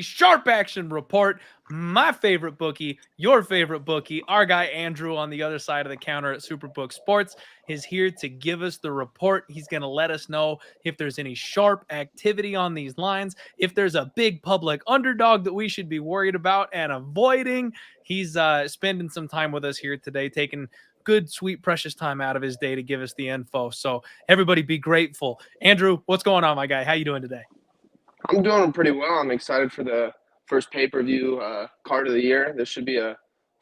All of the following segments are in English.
Sharp Action Report. My favorite bookie, your favorite bookie, our guy Andrew on the other side of the counter at Superbook Sports is here to give us the report. He's going to let us know if there's any sharp activity on these lines, if there's a big public underdog that we should be worried about and avoiding. He's spending some time with us here today, taking good, sweet, precious time out of his day to give us the info. So everybody be grateful. Andrew, what's going on, my guy? How you doing today? I'm doing pretty well. I'm excited for the first pay-per-view card of the year. This should be a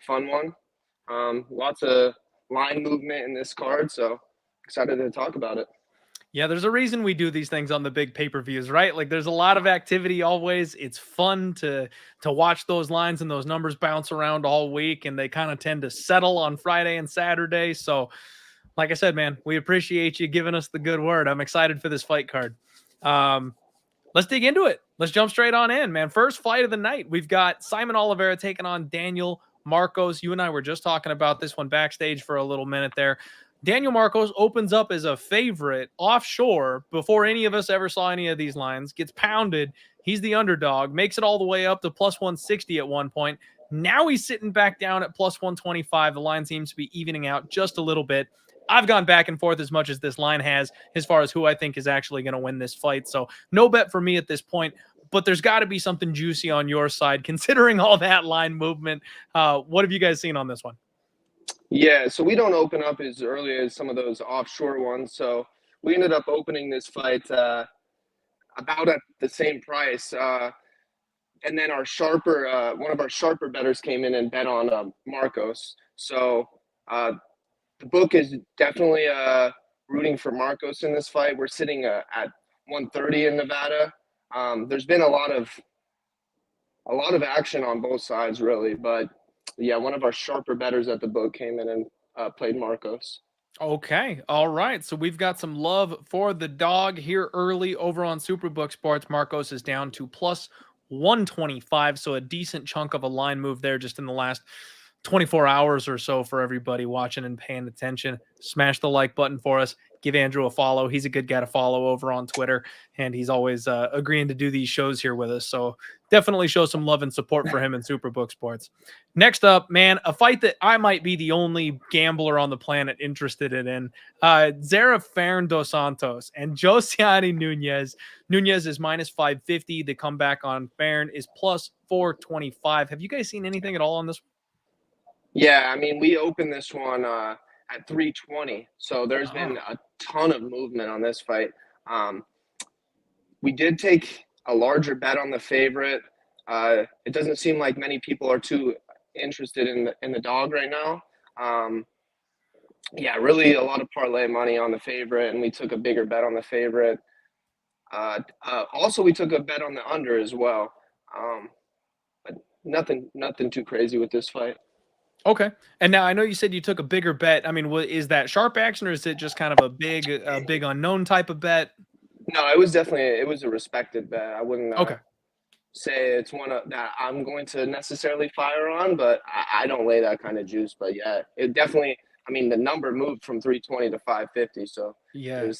fun one. Lots of line movement in this card, so excited to talk about it. Yeah, there's a reason we do these things on the big pay-per-views, right? Like there's a lot of activity always. It's fun to watch those lines and those numbers bounce around all week, and they kind of tend to settle on Friday and Saturday. So, like I said, man, we appreciate you giving us the good word. I'm excited for this fight card. Let's dig into it. Let's jump straight on in, man. First fight of the night. We've got Simon Oliveira taking on Daniel Marcos. You and I were just talking about this one backstage for a little minute there. Daniel Marcos opens up as a favorite offshore before any of us ever saw any of these lines. Gets pounded. He's the underdog. Makes it all the way up to plus 160 at one point. Now he's sitting back down at plus 125. The line seems to be evening out just a little bit. I've gone back and forth as much as this line has as far as who I think is actually going to win this fight. So no bet for me at this point, but there's got to be something juicy on your side considering all that line movement. What have you guys seen on this one? Yeah, so we don't open up as early as some of those offshore ones. So we ended up opening this fight about at the same price. And then our sharper, one of our sharper bettors came in and bet on Marcos. So the book is definitely rooting for Marcos in this fight. We're sitting at 130 in Nevada. There's been a lot of action on both sides, really. But yeah, one of our sharper bettors at the book came in and played Marcos. Okay. All right. So we've got some love for the dog here early over on Superbook Sports. Marcos is down to plus 125. So a decent chunk of a line move there just in the last 24 hours or so for everybody watching and paying attention. Smash the like button for us. Give Andrew a follow. He's a good guy to follow over on Twitter, and he's always agreeing to do these shows here with us. So definitely show some love and support for him in Superbook Sports. Next up, man, a fight that I might be the only gambler on the planet interested in. Zara Fern dos Santos and Josiane Nunez. Nunez is minus 550. The comeback on Fern is plus 425. Have you guys seen anything at all on this? Yeah, I mean, we opened this one at 320, so there's been a ton of movement on this fight. We did take a larger bet on the favorite. It doesn't seem like many people are too interested in the dog right now. Yeah, really a lot of parlay money on the favorite, and we took a bigger bet on the favorite. Also, we took a bet on the under as well, but nothing too crazy with this fight. Okay. And now I know you said you took a bigger bet. I mean, is that sharp action or is it just kind of a big unknown type of bet? No, it was a respected bet. I wouldn't Okay. say it's one that I'm going to necessarily fire on, but I don't lay that kind of juice. But yeah, it definitely. I mean, the number moved from 320 to 550, so yeah,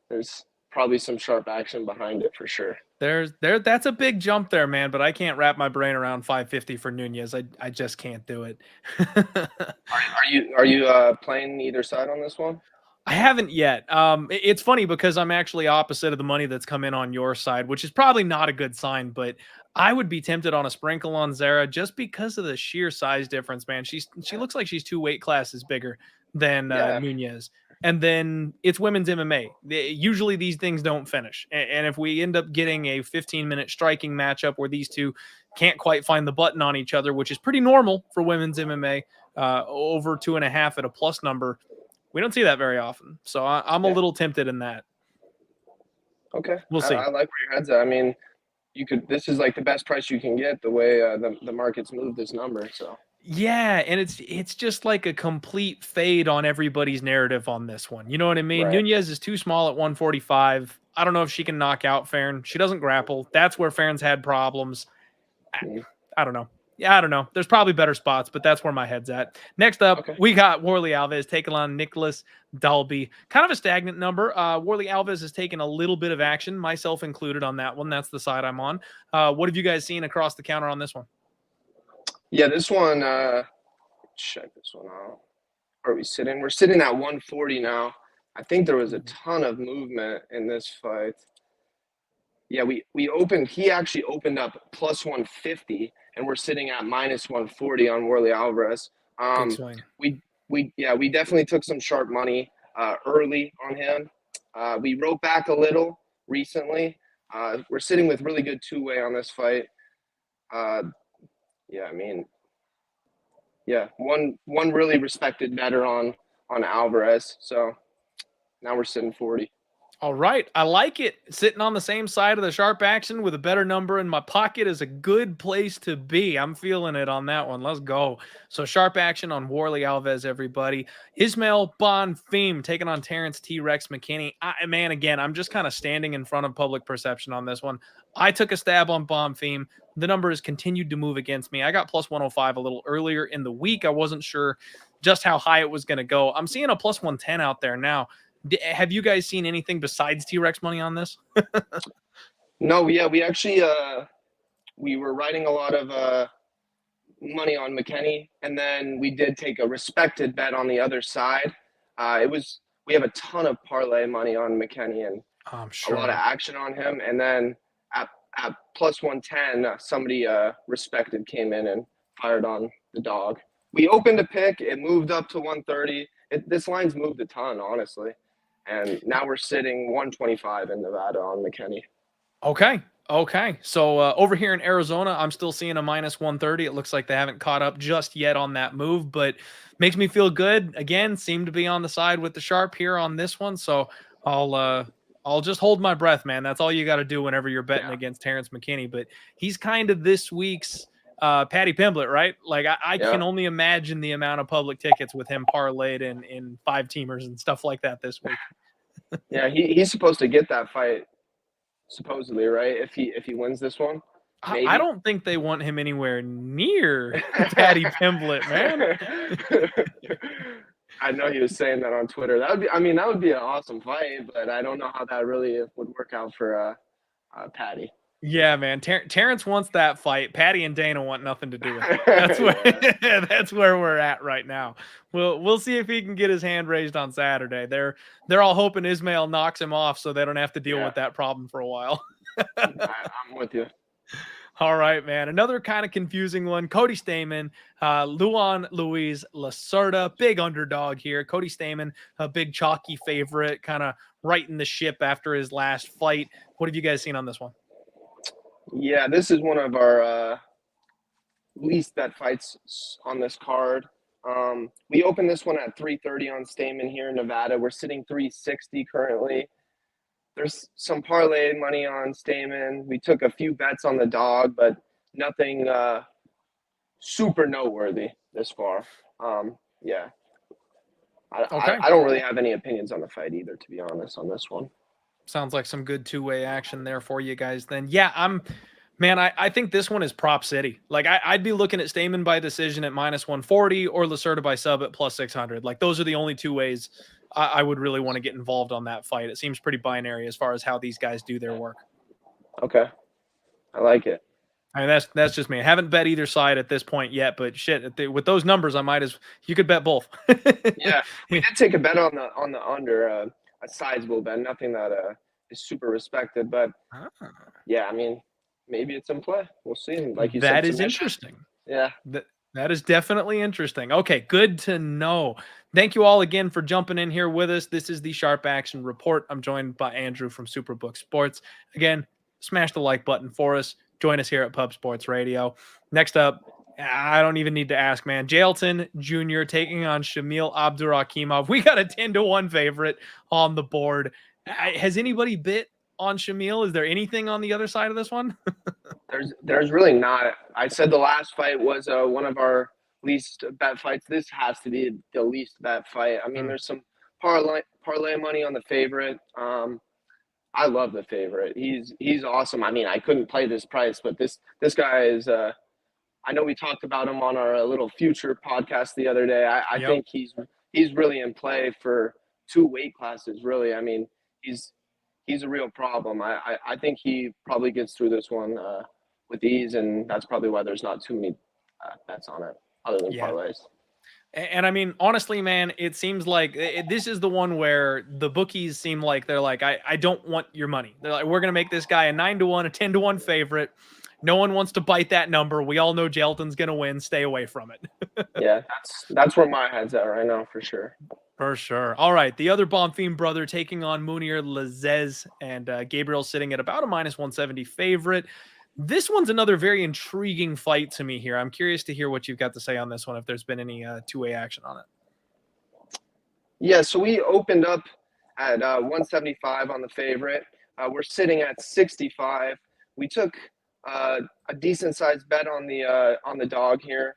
there's probably some sharp action behind it for sure. That's a big jump there, man, but I can't wrap my brain around 550 for Nunez. I just can't do it. Are you playing either side on this one? I haven't yet. It's funny because I'm actually opposite of the money that's come in on your side, which is probably not a good sign, but I would be tempted on a sprinkle on Zara just because of the sheer size difference, man. She looks like she's 2 weight classes bigger than Nunez. And then it's women's MMA. Usually these things don't finish. And if we end up getting a 15-minute striking matchup where these two can't quite find the button on each other, which is pretty normal for women's MMA, over 2.5 at a plus number, we don't see that very often. So I'm a little tempted in that. Okay. We'll see. I like where your head's at. I mean, this is like the best price you can get the way the market's moved this number. So yeah, and it's just like a complete fade on everybody's narrative on this one. You know what I mean? Right. Nunez is too small at 145. I don't know if she can knock out Fern. She doesn't grapple. That's where Fern's had problems. I don't know. Yeah, I don't know. There's probably better spots, but that's where my head's at. Next up, we got Warlley Alves taking on Nicholas Dalby. Kind of a stagnant number. Warlley Alves has taken a little bit of action, myself included on that one. That's the side I'm on. What have you guys seen across the counter on this one? Yeah, this one, check this one out. Where are we sitting? We're sitting at 140 now. I think there was a ton of movement in this fight. Yeah, we opened, he actually opened up plus 150, and we're sitting at minus 140 on Warlley Alves. Good swing. We definitely took some sharp money early on him. We wrote back a little recently. We're sitting with really good two-way on this fight. Yeah, I mean, yeah, one really respected better on Alvarez. So now we're sitting 40. All right. I like it. Sitting on the same side of the sharp action with a better number in my pocket is a good place to be. I'm feeling it on that one. Let's go. So sharp action on Warlley Alves, everybody. Ismail Bonfim taking on Terrence T-Rex McKinney. Man, again, I'm just kind of standing in front of public perception on this one. I took a stab on Bonfim. The number has continued to move against me. I got plus 105 a little earlier in the week. I wasn't sure just how high it was going to go. I'm seeing a plus 110 out there now. Have you guys seen anything besides T-Rex money on this? No, yeah, we actually we were writing a lot of money on McKinney, and then we did take a respected bet on the other side. We have a ton of parlay money on McKinney and a lot of action on him, and then at plus 110, somebody respected came in and fired on the dog. We opened a pick, it moved up to 130. This line's moved a ton, honestly. And now we're sitting 125 in Nevada on McKinney. Okay. So over here in Arizona, I'm still seeing a minus 130. It looks like they haven't caught up just yet on that move, but makes me feel good. Again, seem to be on the side with the sharp here on this one. So I'll just hold my breath, man. That's all you got to do whenever you're betting against Terrence McKinney. But he's kind of this week's Paddy Pimblett, right? Like I can only imagine the amount of public tickets with him parlayed in 5-teamers and stuff like that this week. Yeah, he's supposed to get that fight, supposedly, right? If he wins this one, maybe. I don't think they want him anywhere near Paddy Pimblett, man. I know he was saying that on Twitter. That would be an awesome fight, but I don't know how that really would work out for Paddy. Yeah, man. Terrence wants that fight. Paddy and Dana want nothing to do with it. That's where we're at right now. We'll see if he can get his hand raised on Saturday. They're all hoping Ismail knocks him off so they don't have to deal with that problem for a while. I'm with you. All right, man. Another kind of confusing one. Cody Stamann, Luan Luis Lacerda, big underdog here. Cody Stamann, a big chalky favorite, kind of righting the ship after his last fight. What have you guys seen on this one? Yeah, this is one of our least bet fights on this card. We opened this one at 330 on Stamann here in Nevada. We're sitting 360 currently. There's some parlay money on Stamann. We took a few bets on the dog, but nothing super noteworthy this far. Yeah. I don't really have any opinions on the fight either, to be honest, on this one. Sounds like some good two-way action there for you guys then. Yeah, I think this one is prop city. Like I'd be looking at Stamann by decision at minus 140 or Lacerda by sub at plus 600. Like those are the only two ways I would really want to get involved on that fight. It seems pretty binary as far as how these guys do their work. Okay. I like it. I mean, that's just me. I haven't bet either side at this point yet, but shit, with those numbers, you could bet both. Yeah, we did take a bet on the under, a sizable bet, nothing that is super respected, but yeah, I mean, maybe it's in play. We'll see. Like you said, that is interesting. Yeah. That is definitely interesting. Okay, good to know. Thank you all again for jumping in here with us. This is the Sharp Action Report. I'm joined by Andrew from Superbook Sports. Again, smash the like button for us. Join us here at Pub Sports Radio. Next up, I don't even need to ask, man. Jailton Jr. taking on Shamil Abdurakhimov. We got a 10-1 favorite on the board. Has anybody bit on Shamil? Is there anything on the other side of this one? There's really not. I said the last fight was one of our least bet fights. This has to be the least bet fight. I mean, there's some parlay money on the favorite. I love the favorite. He's awesome. I mean, I couldn't play this price, but this guy is I know we talked about him on our little future podcast the other day. I Yep. think he's really in play for 2 weight classes. Really, I mean, he's a real problem. I think he probably gets through this one with ease, and that's probably why there's not too many bets on it other than parlays. And I mean, honestly, man, it seems like this is the one where the bookies seem like they're like, I don't want your money. They're like, we're going to make this guy a 9-1, a 10-1 favorite. No one wants to bite that number. We all know Jelton's going to win. Stay away from it. Yeah, that's where my head's at right now, for sure. For sure. All right. The other Bonfim brother taking on Mounir, Lazzez, and Gabriel sitting at about a -170 favorite. This one's another very intriguing fight to me here. I'm curious to hear what you've got to say on this one, if there's been any two-way action on it. Yeah, so we opened up at 175 on the favorite. We're sitting at 65. We took a decent sized bet on the dog here.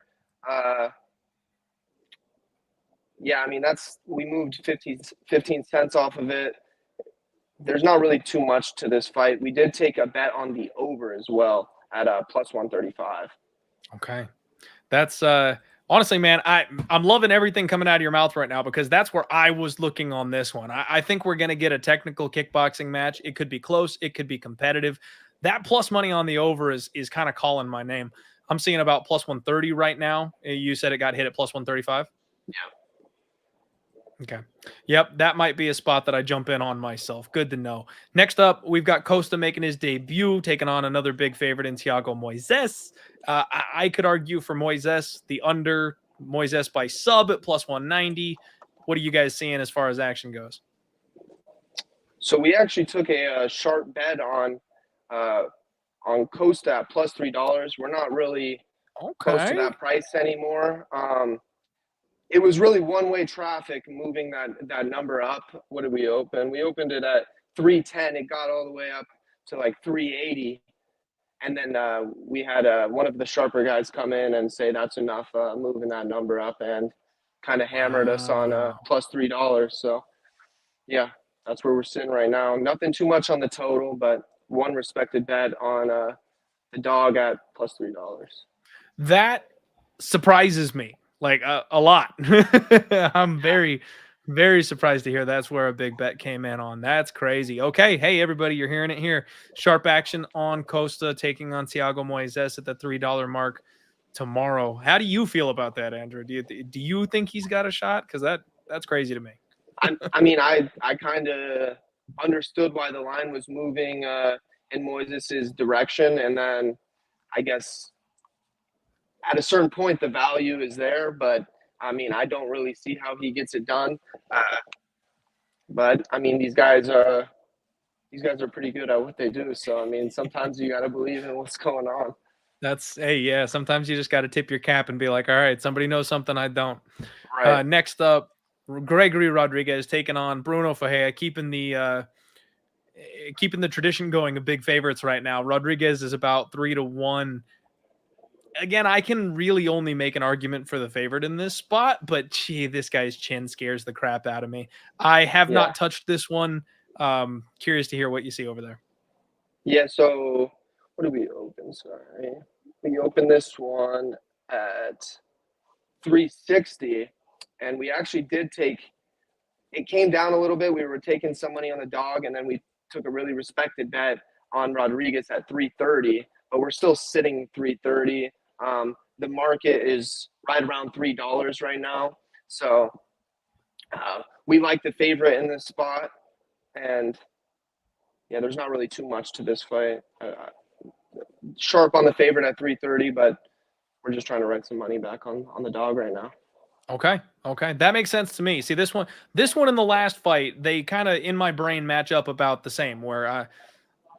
Yeah, I mean, we moved 15 cents off of it. There's not really too much to this fight. We did take a bet on the over as well at +135. Okay. That's honestly, man, I'm loving everything coming out of your mouth right now, because that's where I was looking on this one. I think we're going to get a technical kickboxing match. It could be close. It could be competitive. That plus money on the over is kind of calling my name. I'm seeing about +130 right now. You said it got hit at +135? Yeah. Okay. Yep, that might be a spot that I jump in on myself. Good to know. Next up, we've got Costa making his debut, taking on another big favorite in Thiago Moisés. I could argue for Moisés, the under, Moisés by sub at +190. What are you guys seeing as far as action goes? So we actually took a sharp bet on Costa at +3. We're not really close to that price anymore. It was really one-way traffic moving that number up. What did we open? We opened it at 310. It got all the way up to like 380. And then we had one of the sharper guys come in and say that's enough, moving that number up, and kind of hammered us on +3. So, yeah, that's where we're sitting right now. Nothing too much on the total, but one respected bet on the dog at +3. That surprises me. Like a lot. I'm very, very surprised to hear that's where a big bet came in on. That's crazy. Okay. Hey, everybody, you're hearing it here. Sharp action on Costa taking on Thiago Moisés at the $3 mark tomorrow. How do you feel about that, Andrew? Do you think he's got a shot? Because that's crazy to me. I mean, I kind of understood why the line was moving in Moisés' direction. And then I guess at a certain point, the value is there, but I mean, I don't really see how he gets it done. But I mean, these guys are pretty good at what they do. So I mean, sometimes you got to believe in what's going on. Yeah. Sometimes you just got to tip your cap and be like, all right, somebody knows something I don't. Right. Next up, Gregory Rodrigues taking on Brunno Ferreira, keeping the tradition going of big favorites right now. Rodrigues is about 3-1. Again, I can really only make an argument for the favorite in this spot, but gee, this guy's chin scares the crap out of me. I have not touched this one. Curious to hear what you see over there. Yeah, so what did we open? Sorry. We opened this one at 360, and we actually did it came down a little bit. We were taking some money on the dog, and then we took a really respected bet on Rodrigues at 330, but we're still sitting 330. The market is right around $3 right now. So we like the favorite in this spot. And yeah, there's not really too much to this fight. Sharp on the favorite at 330, but we're just trying to write some money back on the dog right now. Okay. That makes sense to me. See, this one in the last fight, they kind of in my brain match up about the same, where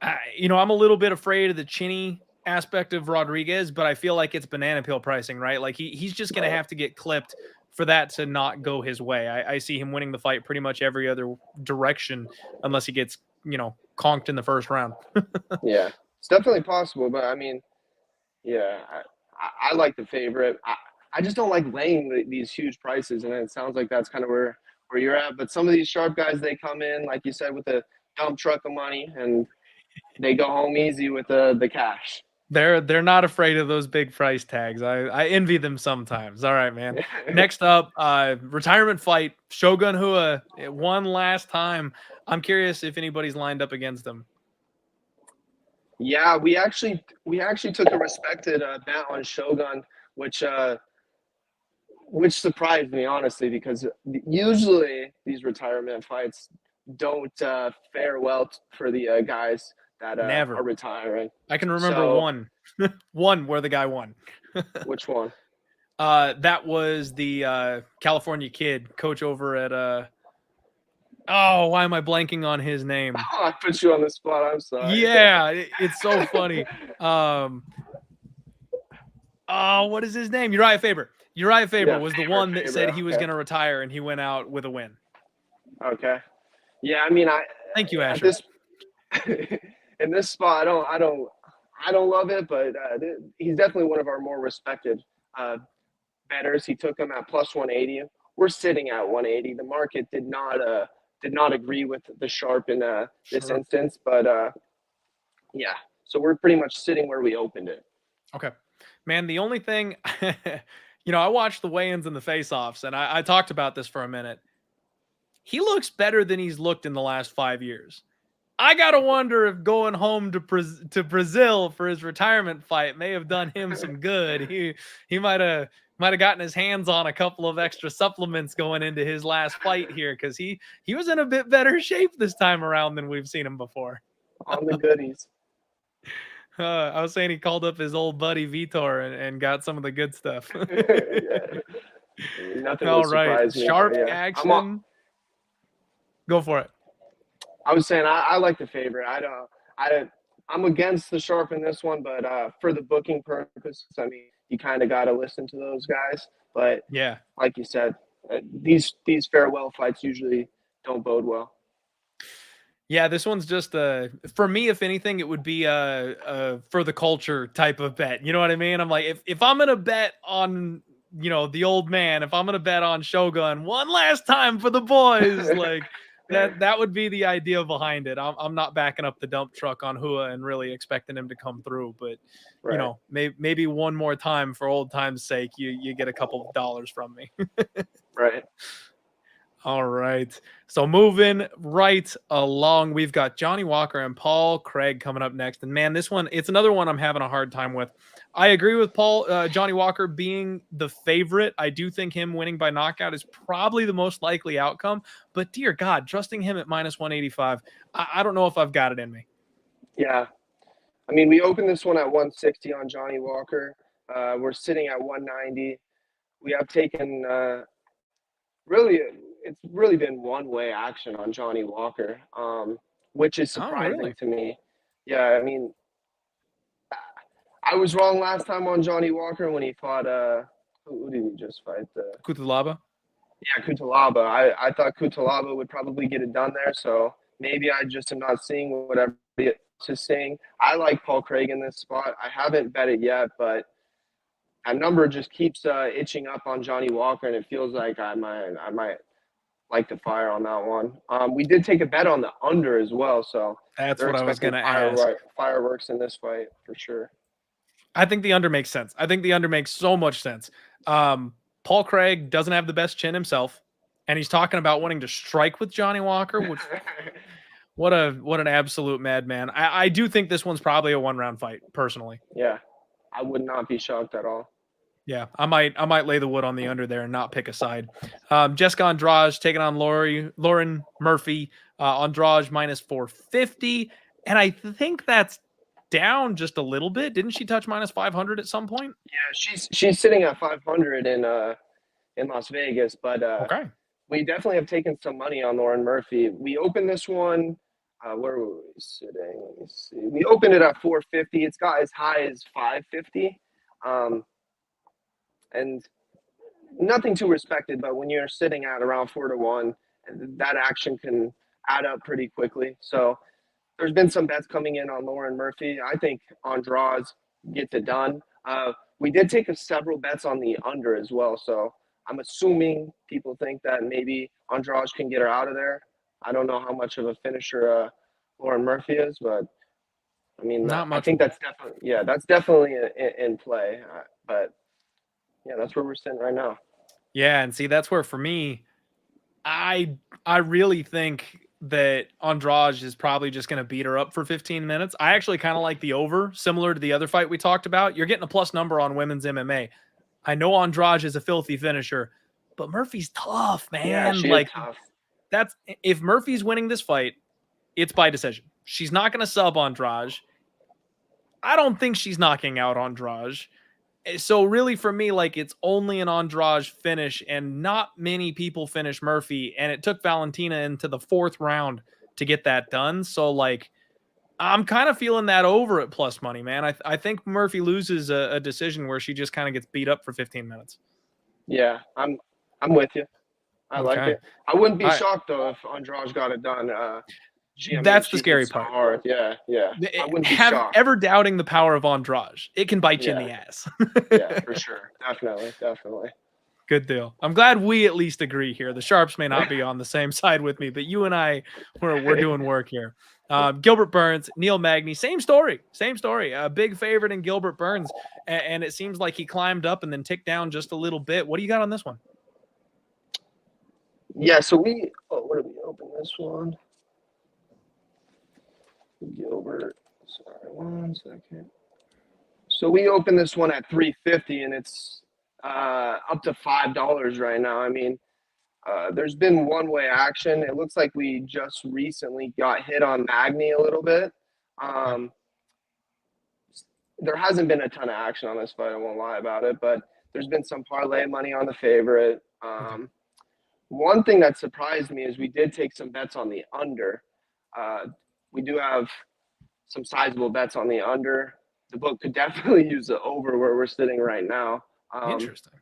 I'm a little bit afraid of the chinny aspect of Rodrigues, but I feel like it's banana peel pricing, right? Like he's just going to have to get clipped for that to not go his way. I see him winning the fight pretty much every other direction, unless he gets, conked in the first round. Yeah, it's definitely possible, but I mean, yeah, I like the favorite. I just don't like laying these huge prices, and it sounds like that's kind of where you're at. But some of these sharp guys, they come in, like you said, with a dump truck of money, and they go home easy with the cash. They're not afraid of those big price tags. I envy them sometimes. All right, man. Next up, retirement fight. Shogun Rua one last time. I'm curious if anybody's lined up against him. Yeah, we actually took a respected bet on Shogun, which surprised me honestly, because usually these retirement fights don't fare well for the guys that Never. are retiring. I can remember one where the guy won. Which one? That was the California kid, coach over at oh, why am I blanking on his name? Oh, I put you on the spot. I'm sorry. Yeah, it's so funny. Oh, what is his name? Uriah Faber. Uriah Faber was the one that said he was going to retire, and he went out with a win. Okay. Yeah, I mean, thank you, Asher. In this spot, I don't love it, but he's definitely one of our more respected bettors. He took him at plus 180. We're sitting at 180. The market did not agree with the sharp in this instance, but yeah. So we're pretty much sitting where we opened it. Okay, man. The only thing, I watched the weigh-ins and the face-offs, and I talked about this for a minute. He looks better than he's looked in the last 5 years. I gotta wonder if going home to Brazil for his retirement fight may have done him some good. He might have gotten his hands on a couple of extra supplements going into his last fight here, because he was in a bit better shape this time around than we've seen him before. On the goodies. I was saying he called up his old buddy Vitor and got some of the good stuff. Yeah. Nothing. All right, sharp action. Go for it. I was saying I like the favorite. I'm against the sharp in this one, but for the booking purposes, I mean, you kind of got to listen to those guys. But yeah, like you said, these farewell fights usually don't bode well. Yeah, this one's just for me, if anything, it would be a for the culture type of bet. You know what I mean? I'm like, if I'm gonna bet on the old man, if I'm gonna bet on Shogun one last time for the boys, like. That would be the idea behind it. I'm not backing up the dump truck on Rua and really expecting him to come through, but maybe one more time for old time's sake, you get a couple of dollars from me. Right. All right. So moving right along, we've got Johnny Walker and Paul Craig coming up next. And man, this one, it's another one I'm having a hard time with. I agree with Johnny Walker being the favorite. I do think him winning by knockout is probably the most likely outcome. But dear God, trusting him at minus 185, I don't know if I've got it in me. Yeah. I mean, we opened this one at 160 on Johnny Walker. We're sitting at 190. We have taken it's really been one-way action on Johnny Walker, which is surprising to me. Yeah, I mean, I was wrong last time on Johnny Walker when he fought who did he just fight? Cutelaba? Yeah, Cutelaba. I thought Cutelaba would probably get it done there, so maybe I just am not seeing what everybody else is seeing. I like Paul Craig in this spot. I haven't bet it yet, but that number just keeps itching up on Johnny Walker, and it feels like I might like to fire on that one. We did take a bet on the under as well, so that's what I was going to ask. Fireworks in this fight for sure. I think the under makes sense. I think the under makes so much sense. Paul Craig doesn't have the best chin himself, and he's talking about wanting to strike with Johnny Walker, which what an absolute madman. I do think this one's probably a one-round fight, personally. Yeah, I would not be shocked at all. Yeah, I might lay the wood on the under there and not pick a side. Jéssica Andrade taking on Lauren Murphy. Andrade minus 450, and I think that's down just a little bit. Didn't she touch minus 500 at some point? Yeah, she's sitting at 500 in Las Vegas, but okay. We definitely have taken some money on Lauren Murphy. We opened this one. Where were we sitting? Let me see. We opened it at 450. It's got as high as 550. And nothing too respected, but when you're sitting at around 4-1, that action can add up pretty quickly. So there's been some bets coming in on Lauren Murphy. I think Andrade gets it done. We did take several bets on the under as well. So I'm assuming people think that maybe Andrade can get her out of there. I don't know how much of a finisher Lauren Murphy is, but I mean, Not I much think more. that's definitely in play. But yeah, that's where we're sitting right now. Yeah, and see, that's where for me, I really think that Andrade is probably just going to beat her up for 15 minutes. I actually kind of like the over, similar to the other fight we talked about. You're getting a plus number on women's MMA. I know Andrade is a filthy finisher, but Murphy's tough, Yeah, man. she is Like tough. that's if Murphy's winning this fight, it's by decision. She's not going to sub Andrade. I don't think she's knocking out Andrade. So really for me, like it's only an Andrade finish, and not many people finish Murphy, and it took Valentina into the 4th round to get that done. So like I'm kind of feeling that over at plus money, man. I think Murphy loses a decision where she just kind of gets beat up for 15 minutes. Yeah, I'm with you. I like Okay. it. I wouldn't be All right. shocked though if Andrade got it done. Gee, I mean, That's the she hit scary so part. hard. Yeah, yeah. I wouldn't be Have shocked. ever doubting the power of Andrade. It can bite you in Yeah, the ass. yeah, for sure. Definitely, definitely. Good deal. I'm glad we at least agree here. The Sharps may not be on the same side with me, but you and I, we're doing work here. Gilbert Burns, Neil Magny, same story, same story. A big favorite in Gilbert Burns, and it seems like he climbed up and then ticked down just a little bit. What do you got on this one? Yeah, so what did we open this one? Gilbert. Sorry, 1 second. So we opened this one at 350, and it's up to $5 right now. I mean, there's been one-way action. It looks like we just recently got hit on Magny a little bit. Um, there hasn't been a ton of action on this fight. I won't lie about it, but there's been some parlay money on the favorite. Okay. One thing that surprised me is we did take some bets on the under. We do have some sizable bets on the under. The book could definitely use the over where we're sitting right now. Interesting.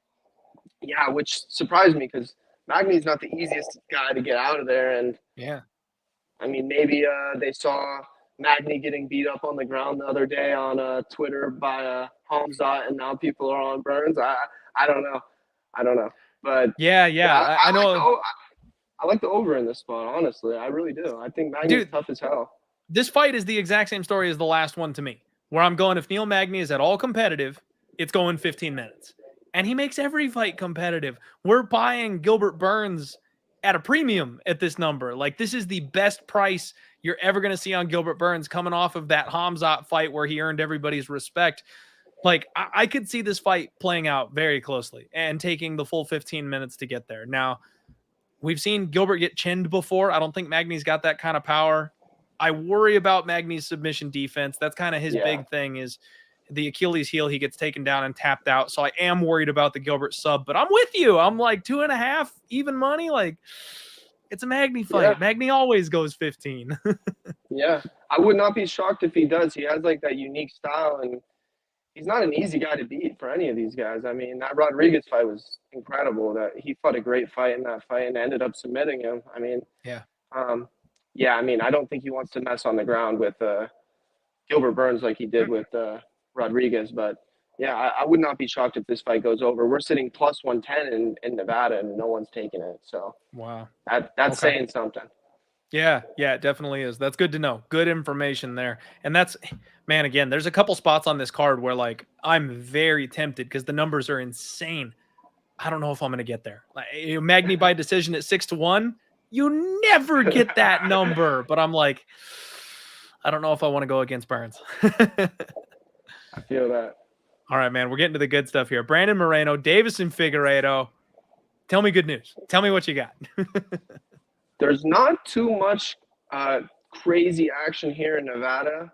Yeah, which surprised me because Magny's not the easiest guy to get out of there. And Yeah. I mean, maybe they saw Magny getting beat up on the ground the other day on Twitter by Hamzat, and now people are on Burns. I don't know. I don't know. But Yeah. yeah, I know. I like the over in this spot, honestly. I really do. I think Magny's Dude, tough as hell. this fight is the exact same story as the last one to me, where I'm going, if Neil Magny is at all competitive, it's going 15 minutes. And he makes every fight competitive. We're buying Gilbert Burns at a premium at this number. Like, this is the best price you're ever going to see on Gilbert Burns, coming off of that Hamzat fight where he earned everybody's respect. Like, I could see this fight playing out very closely and taking the full 15 minutes to get there. Now, we've seen Gilbert get chinned before. I don't think Magny's got that kind of power. I worry about Magny's submission defense. That's kind of his big thing, is the Achilles heel. He gets taken down and tapped out. So I am worried about the Gilbert sub, but I'm with you. I'm like 2.5 even money. Like, it's a Magny fight. Yeah. Magny always goes 15. Yeah. I would not be shocked if he does. He has like that unique style, and he's not an easy guy to beat for any of these guys. I mean, that Rodrigues fight was incredible. That he fought a great fight in that fight and ended up submitting him. I mean, Yeah. I mean, I don't think he wants to mess on the ground with Gilbert Burns like he did with Rodrigues. But yeah, I would not be shocked if this fight goes over. We're sitting plus 110 in Nevada, and no one's taking it. So Wow. that's saying something. Yeah, it definitely is. That's good to know. Good information there. And that's, man, again, there's a couple spots on this card where, like, I'm very tempted because the numbers are insane. I don't know if I'm going to get there. Like, Magny by decision at 6-1. You never get that number, but I'm like, I don't know if I want to go against Burns. I feel that. All right, man, we're getting to the good stuff here. Brandon Moreno, Deiveson Figueiredo. Tell me good news. Tell me what you got. There's not too much crazy action here in Nevada.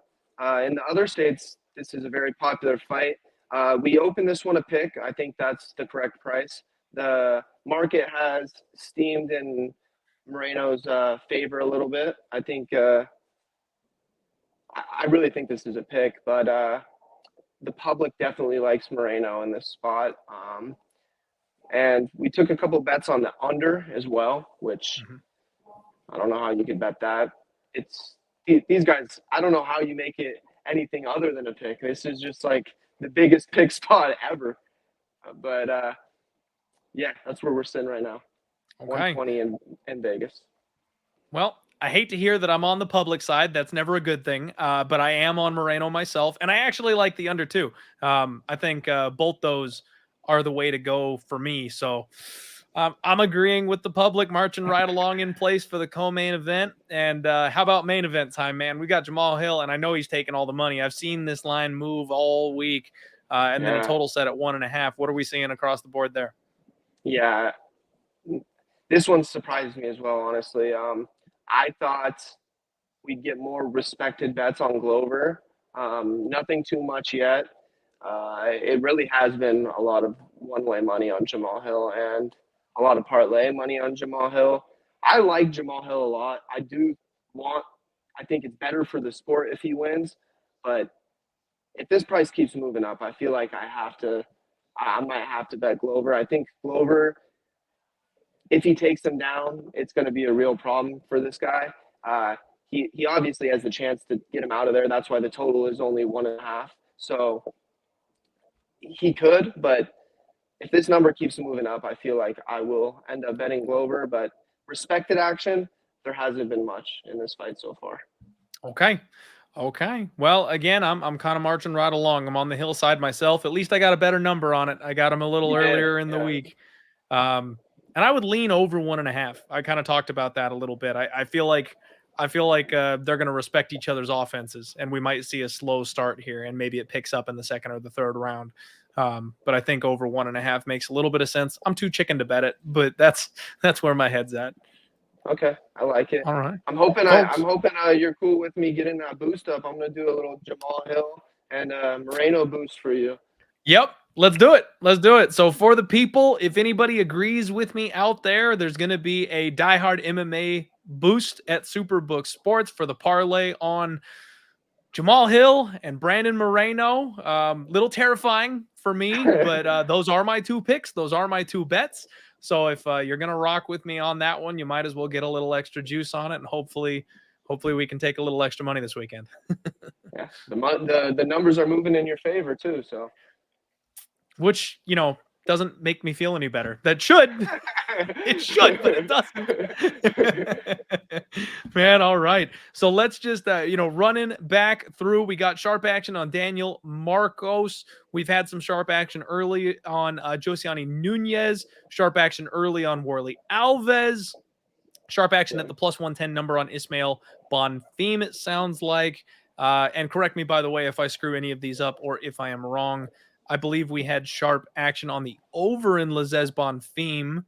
In the other states, this is a very popular fight. We opened this one a pick. I think that's the correct price. The market has steamed in Moreno's favor a little bit. I think I really think this is a pick, but the public definitely likes Moreno in this spot. And we took a couple bets on the under as well, which I don't know how you could bet that. It's these guys. I don't know how you make it anything other than a pick. This is just like the biggest pick spot ever. But yeah, that's where we're sitting right now. Okay. 120 in Vegas. Well, I hate to hear that I'm on the public side. That's never a good thing. But I am on Moreno myself, and I actually like the under too. I think both those are the way to go for me. So I'm agreeing with the public, marching right along in place for the co-main event. And how about main event time, man? We got Jamahal Hill, and I know he's taking all the money. I've seen this line move all week, and then a total set at 1.5. What are we seeing across the board there? Yeah, this one surprised me as well, honestly. I thought we'd get more respected bets on Glover. Nothing too much yet. It really has been a lot of one-way money on Jamahal Hill and a lot of parlay money on Jamahal Hill. I like Jamahal Hill a lot. I think it's better for the sport if he wins, but if this price keeps moving up, I feel like I might have to bet Glover. I think Glover, if he takes him down, it's going to be a real problem for this guy. He obviously has the chance to get him out of there. That's why the total is only 1.5. So he could, but if this number keeps moving up, I feel like I will end up betting Glover. But respected action, there hasn't been much in this fight so far. Okay. Well, again, I'm kind of marching right along. I'm on the hillside myself. At least I got a better number on it. I got him a little earlier in the week. And I would lean over 1.5. I kind of talked about that a little bit. I feel like they're going to respect each other's offenses, and we might see a slow start here, and maybe it picks up in the second or the third round. But I think over 1.5 makes a little bit of sense. I'm too chicken to bet it, but that's where my head's at. Okay, I like it. All right. I'm hoping you're cool with me getting that boost up. I'm gonna do a little Jamahal Hill and Moreno boost for you. Yep. Let's do it. So for the people, if anybody agrees with me out there, there's going to be a diehard MMA boost at Superbook Sports for the parlay on Jamahal Hill and Brandon Moreno. Little terrifying for me, but those are my two picks. Those are my two bets. So if you're going to rock with me on that one, you might as well get a little extra juice on it, and hopefully we can take a little extra money this weekend. Yeah, the numbers are moving in your favor too, so. Which, doesn't make me feel any better. That should. It should, but it doesn't. Man, all right. So let's just, running back through. We got sharp action on Daniel Marcos. We've had some sharp action early on Josiane Nunez. Sharp action early on Warley Alves. Sharp action at the plus 110 number on Ismail Bonfim, it sounds like. And correct me, by the way, if I screw any of these up or if I am wrong. I believe we had sharp action on the over in Lazzez Bonfim.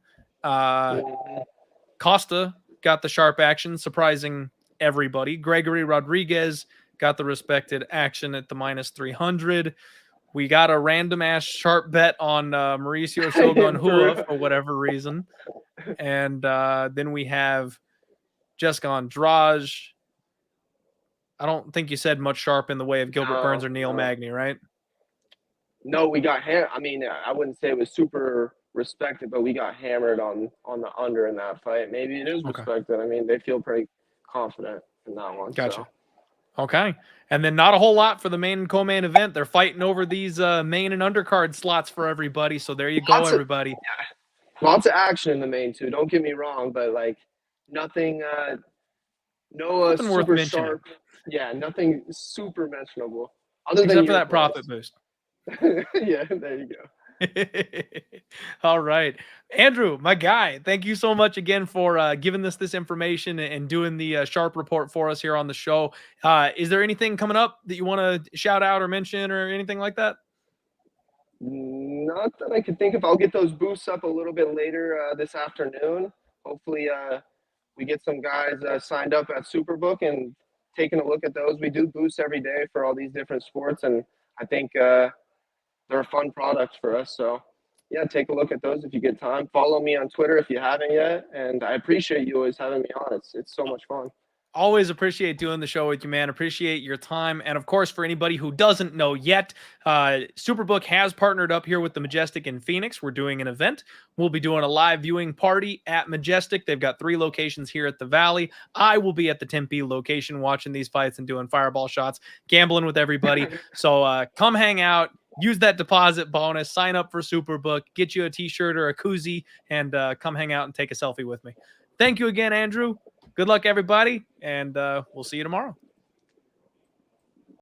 Costa got the sharp action, surprising everybody. Gregory Rodrigues got the respected action at the minus 300. We got a random ass sharp bet on Maurício Shogun Rua for whatever reason. And then we have Jéssica Andrade. I don't think you said much sharp in the way of Gilbert Burns or Neil Magny, right? No, we got hammered. I mean, I wouldn't say it was super respected, but we got hammered on the under in that fight. Maybe it is respected. I mean, they feel pretty confident in that one. Gotcha. So. Okay. And then not a whole lot for the main and co-main event. They're fighting over these main and undercard slots for everybody. So there you go, everybody. Lots of action in the main too. Don't get me wrong, but like nothing nothing worth super mentioning. Sharp. Yeah, nothing super mentionable. Other Except than for that profit boost. Yeah, there you go. All right. Andrew, my guy, thank you so much again for giving us this information and doing the sharp report for us here on the show. Is there anything coming up that you want to shout out or mention or anything like that? Not that I could think of. I'll get those boosts up a little bit later this afternoon. Hopefully we get some guys signed up at Superbook and taking a look at those. We do boosts every day for all these different sports, and I think they're a fun product for us. So, yeah, take a look at those if you get time. Follow me on Twitter if you haven't yet, and I appreciate you always having me on. It's so much fun. Always appreciate doing the show with you, man. Appreciate your time. And of course, for anybody who doesn't know yet, Superbook has partnered up here with the Majestic in Phoenix. We're doing an event. We'll be doing a live viewing party at Majestic. They've got 3 locations here at the Valley. I will be at the Tempe location watching these fights and doing fireball shots, gambling with everybody. So come hang out. Use that deposit bonus. Sign up for Superbook. Get you a t-shirt or a koozie, and come hang out and take a selfie with me. Thank you again, Andrew. good luck, everybody, and we'll see you tomorrow.